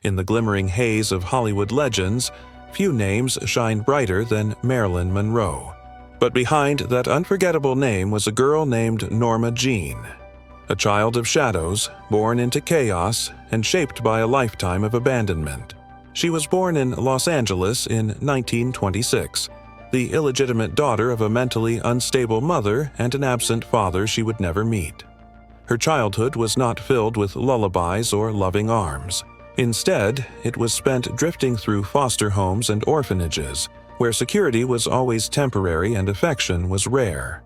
In the glimmering haze of Hollywood legends, few names shine brighter than Marilyn Monroe. But behind that unforgettable name was a girl named Norma Jean, a child of shadows, born into chaos and shaped by a lifetime of abandonment. She was born in Los Angeles in 1926, the illegitimate daughter of a mentally unstable mother and an absent father she would never meet. Her childhood was not filled with lullabies or loving arms. Instead, it was spent drifting through foster homes and orphanages, where security was always temporary and affection was rare.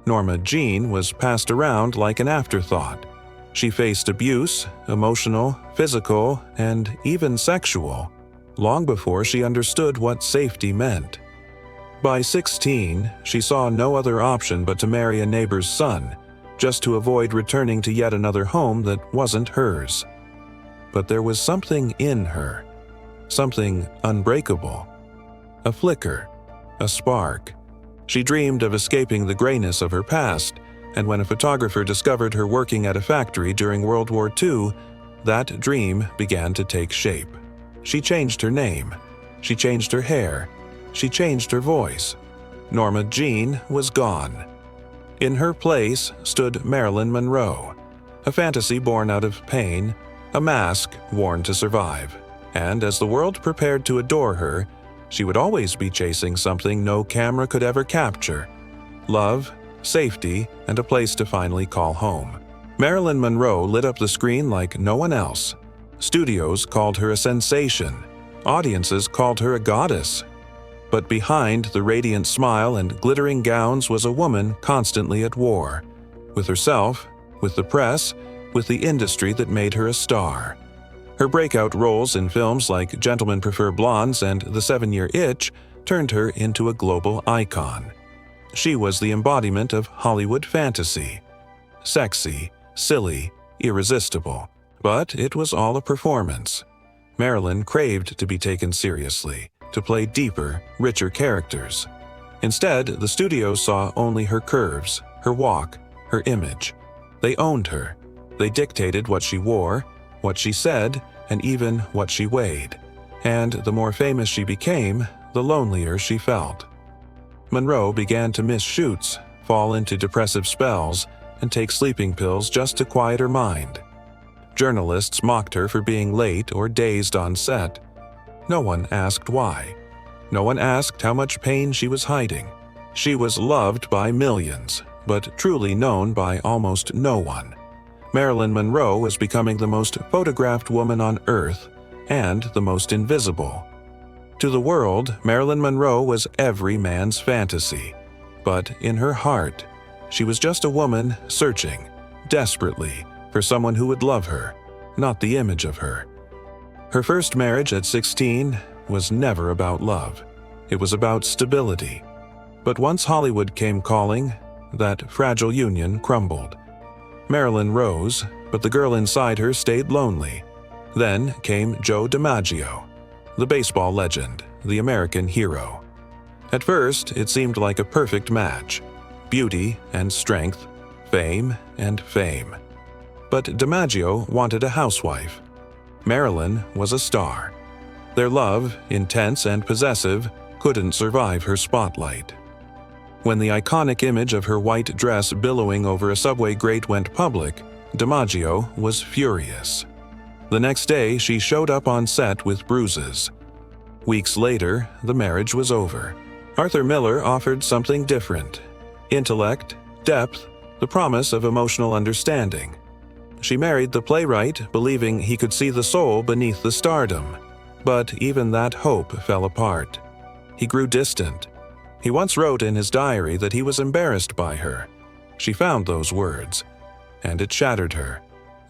Norma Jean was passed around like an afterthought. She faced abuse, emotional, physical, and even sexual, long before she understood what safety meant. By 16, she saw no other option but to marry a neighbor's son, just to avoid returning to yet another home that wasn't hers. But there was something in her, something unbreakable. A flicker, a spark. She dreamed of escaping the grayness of her past, and when a photographer discovered her working at a factory during World War II, that dream began to take shape. She changed her name. She changed her hair. She changed her voice. Norma Jean was gone. In her place stood Marilyn Monroe, a fantasy born out of pain, a mask worn to survive. And as the world prepared to adore her, she would always be chasing something no camera could ever capture: love, safety, and a place to finally call home. Marilyn Monroe lit up the screen like no one else. Studios called her a sensation. Audiences called her a goddess. But behind the radiant smile and glittering gowns was a woman constantly at war. With herself, with the press, with the industry that made her a star. Her breakout roles in films like Gentlemen Prefer Blondes and The 7-Year Itch turned her into a global icon. She was the embodiment of Hollywood fantasy. Sexy, silly, irresistible. But it was all a performance. Marilyn craved to be taken seriously, to play deeper, richer characters. Instead, the studios saw only her curves, her walk, her image. They owned her. They dictated what she wore, what she said, and even what she weighed. And the more famous she became, the lonelier she felt. Monroe began to miss shoots, fall into depressive spells, and take sleeping pills just to quiet her mind. Journalists mocked her for being late or dazed on set. No one asked why. No one asked how much pain she was hiding. She was loved by millions, but truly known by almost no one. Marilyn Monroe was becoming the most photographed woman on Earth and the most invisible. To the world, Marilyn Monroe was every man's fantasy. But in her heart, she was just a woman searching, desperately, for someone who would love her, not the image of her. Her first marriage at 16 was never about love. It was about stability. But once Hollywood came calling, that fragile union crumbled. Marilyn rose, but the girl inside her stayed lonely. Then came Joe DiMaggio, the baseball legend, the American hero. At first, it seemed like a perfect match: beauty and strength, fame and fame. But DiMaggio wanted a housewife. Marilyn was a star. Their love, intense and possessive, couldn't survive her spotlight. When the iconic image of her white dress billowing over a subway grate went public, DiMaggio was furious. The next day, she showed up on set with bruises. Weeks later, the marriage was over. Arthur Miller offered something different: intellect, depth, the promise of emotional understanding. She married the playwright, believing he could see the soul beneath the stardom. But even that hope fell apart. He grew distant. He once wrote in his diary that he was embarrassed by her. She found those words, and it shattered her.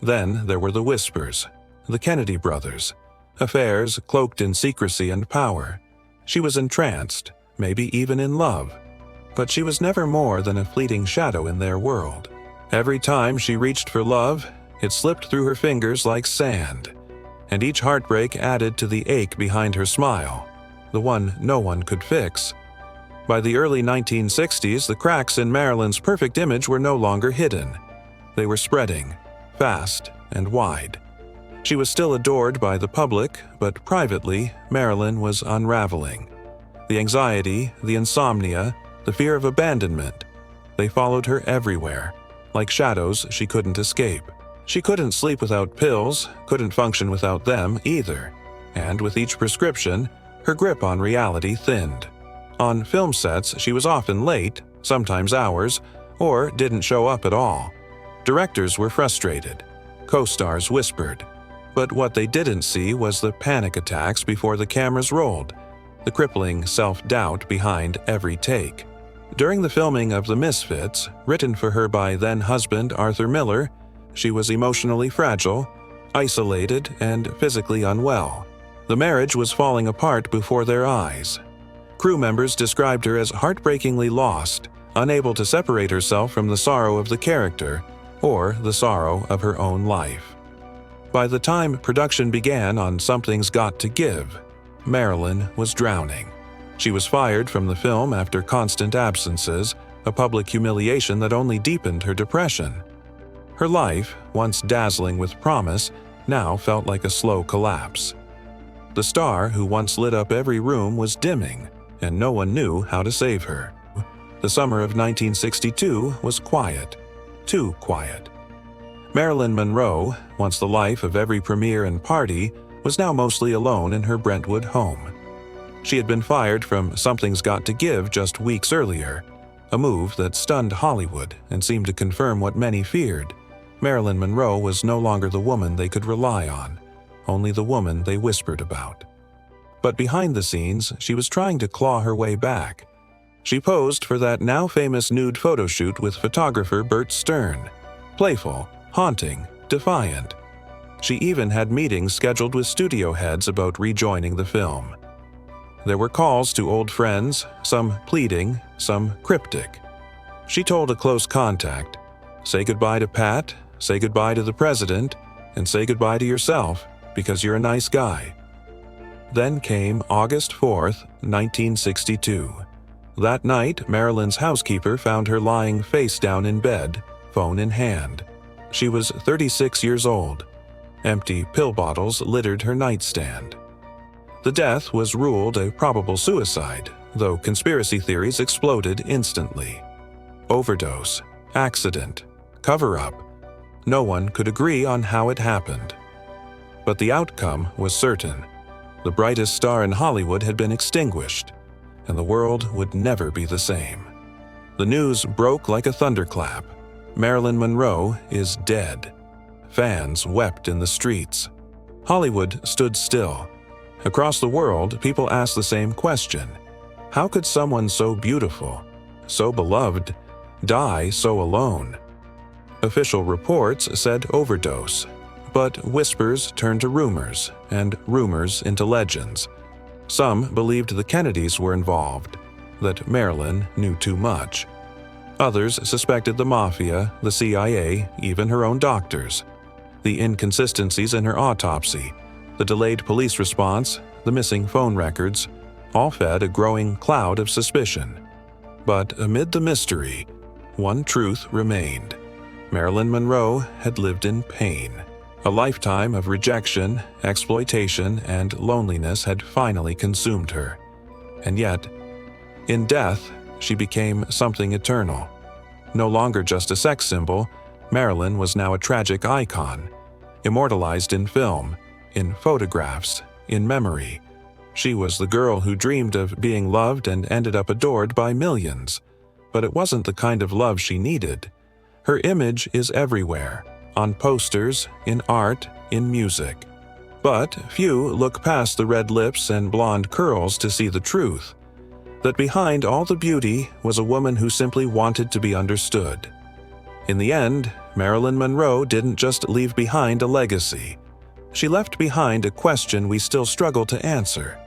Then there were the whispers, the Kennedy brothers, affairs cloaked in secrecy and power. She was entranced, maybe even in love. But she was never more than a fleeting shadow in their world. Every time she reached for love, it slipped through her fingers like sand. And each heartbreak added to the ache behind her smile, the one no one could fix. By the early 1960s, the cracks in Marilyn's perfect image were no longer hidden. They were spreading, fast and wide. She was still adored by the public, but privately, Marilyn was unraveling. The anxiety, the insomnia, the fear of abandonment, they followed her everywhere, like shadows she couldn't escape. She couldn't sleep without pills, couldn't function without them either. And with each prescription, her grip on reality thinned. On film sets, she was often late, sometimes hours, or didn't show up at all. Directors were frustrated. Co-stars whispered. But what they didn't see was the panic attacks before the cameras rolled, the crippling self-doubt behind every take. During the filming of The Misfits, written for her by then-husband Arthur Miller, she was emotionally fragile, isolated, and physically unwell. The marriage was falling apart before their eyes. Crew members described her as heartbreakingly lost, unable to separate herself from the sorrow of the character or the sorrow of her own life. By the time production began on Something's Got to Give, Marilyn was drowning. She was fired from the film after constant absences, a public humiliation that only deepened her depression. Her life, once dazzling with promise, now felt like a slow collapse. The star who once lit up every room was dimming, and no one knew how to save her. The summer of 1962 was quiet, too quiet. Marilyn Monroe, once the life of every premiere and party, was now mostly alone in her Brentwood home. She had been fired from Something's Got to Give just weeks earlier, a move that stunned Hollywood and seemed to confirm what many feared. Marilyn Monroe was no longer the woman they could rely on, only the woman they whispered about. But behind the scenes, she was trying to claw her way back. She posed for that now famous nude photo shoot with photographer Bert Stern. Playful, haunting, defiant. She even had meetings scheduled with studio heads about rejoining the film. There were calls to old friends, some pleading, some cryptic. She told a close contact, "Say goodbye to Pat, say goodbye to the president, and say goodbye to yourself, because you're a nice guy." Then came August 4th, 1962. That night, Marilyn's housekeeper found her lying face down in bed, phone in hand. She was 36 years old. Empty pill bottles littered her nightstand. The death was ruled a probable suicide, though conspiracy theories exploded instantly. Overdose, accident, cover-up. No one could agree on how it happened. But the outcome was certain. The brightest star in Hollywood had been extinguished, and the world would never be the same. The news broke like a thunderclap. Marilyn Monroe is dead. Fans wept in the streets. Hollywood stood still. Across the world, people asked the same question. How could someone so beautiful, so beloved, die so alone? Official reports said overdose, but whispers turned to rumors, and rumors into legends. Some believed the Kennedys were involved, that Marilyn knew too much. Others suspected the mafia, the CIA, even her own doctors. The inconsistencies in her autopsy, the delayed police response, the missing phone records, all fed a growing cloud of suspicion. But amid the mystery, one truth remained. Marilyn Monroe had lived in pain. A lifetime of rejection, exploitation, and loneliness had finally consumed her. And yet, in death, she became something eternal. No longer just a sex symbol, Marilyn was now a tragic icon, immortalized in film, in photographs, in memory. She was the girl who dreamed of being loved and ended up adored by millions. But it wasn't the kind of love she needed. Her image is everywhere, on posters, in art, in music. But few look past the red lips and blonde curls to see the truth. That behind all the beauty was a woman who simply wanted to be understood. In the end, Marilyn Monroe didn't just leave behind a legacy. She left behind a question we still struggle to answer.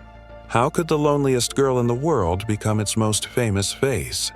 How could the loneliest girl in the world become its most famous face?